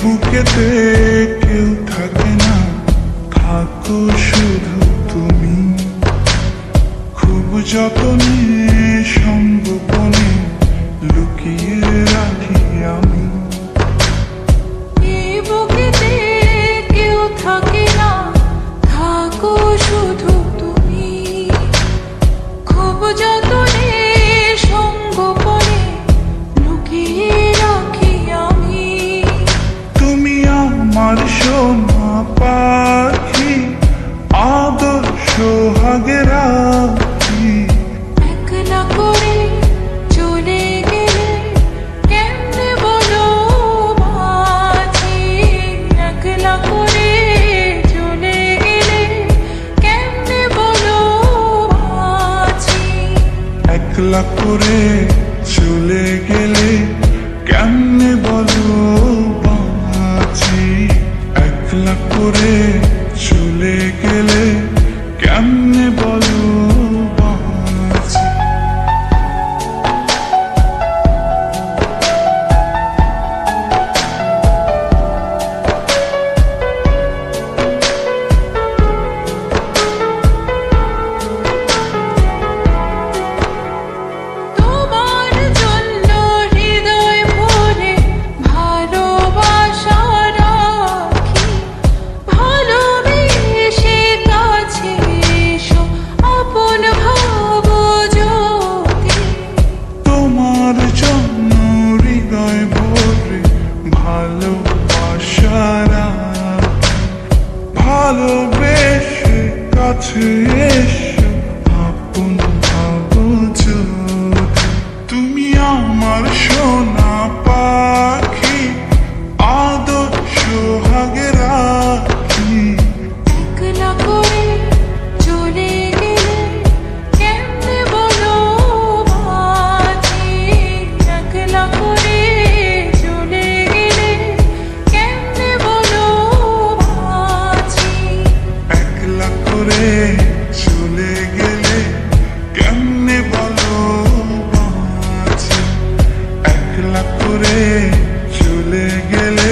বুকেতে কেউ থাকে না, থাকো শুধু তুমি। খুব যতনে সংগোপনে লুকিয়ে রাখি আমি। এই বুকেতে কেউ থাকে না, থাকো শুধু তুমি। খুব যতনে সংগোপনে লুকিয়ে রাখি আমি। তুমি আমার সোনা পাখি, আদর্শ হাগে রাখি। একলা করে চলে গেলে কেমনে বলো বাঁচি। একলা করে চলে গেলে কেমনে বলো বাঁচি। একলা করে চলে গেলে কেমনে বলো বাঁচি। একলা করে চলে গেলে কেমনে বলো বাঁচি। তোমার জন্য হৃদয় ভরে ভালোবাসা রাখি। ভালোবেসে কাছে এসো, আপন ভাবো যদি। তোমার জন্য হৃদয় ভরে ভালোবাসা রাখি। ভালোবেসে কাছে এসো, আপন ভাবো যদি। তুমি আমার সোনা পাখি, আদর্শ হাগে রাখি। একলা করে চলে গেলে কেমনে বলো বাঁচি। একলা করে চলে গেলে কেমনে বলো বাঁচি। একলা করে চলে গেলে কেমনে বলো বাঁচি। একলা করে চলে গেলে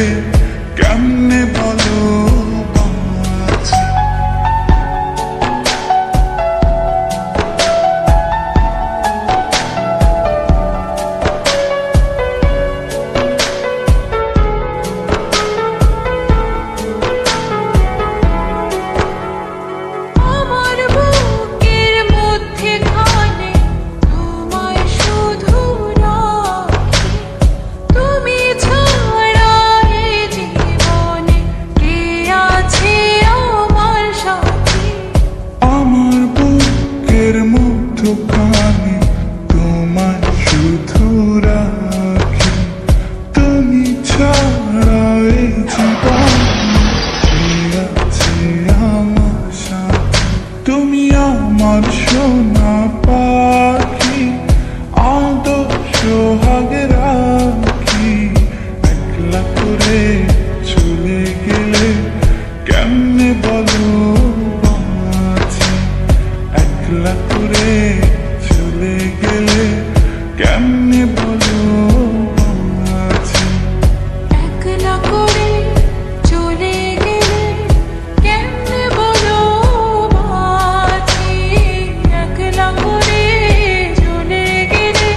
কেমনে বলো বাঁচি। আমার বুকের মধ্যে খানে তোমায় শুধু রাখি। তুমি ছাড়া এই জীবনে কে আছে আমার সাথী। আমার বুকের মধ্যখানে তোমায় শুধু রাখি। তুমি ছাড়া এই জীবনে কে আছে আমার সাথে। তুমি আমার সোনা পাখি, আদর্শ হাগে রাখি। একলা করে চলে গেলে কেমনে বলো বাঁচি। একলা করে চলে গেলে কেমনে বলো বাঁচি। একলা করে চলে গেলে কেমনে বলো বাঁচি। একলা করে চলে গেলে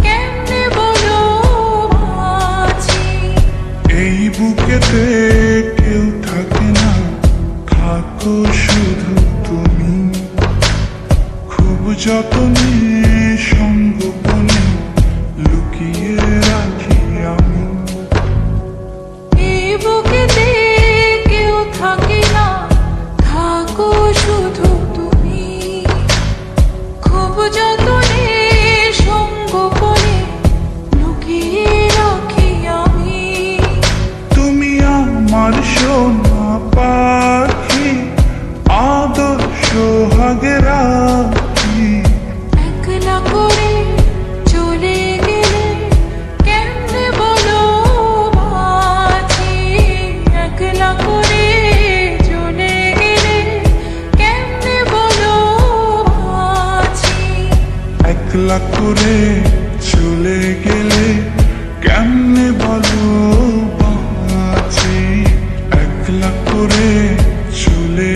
কেমনে বলো বাঁচি। এই বুকেতে কেউ থাকে না, থাকো শুধু তুমি। খুব যতনে সংগোপনে লুকিয়ে রাখি আমি। এই বুকেতে কেউ থাকে না, থাকো শুধু তুমি। খুব যতনে সংগোপনে লুকিয়ে রাখি আমি। তুমি আমার সোনা পাখি, আদর্শ হাগে রাখি। একলা করে চলে গেলে কেমনে বলো বাঁচি। একলা করে চলে গেলে কেমনে বলো বাঁচি। একলা করে চলে গেলে কেমনে বলো বাঁচি। একলা করে চলে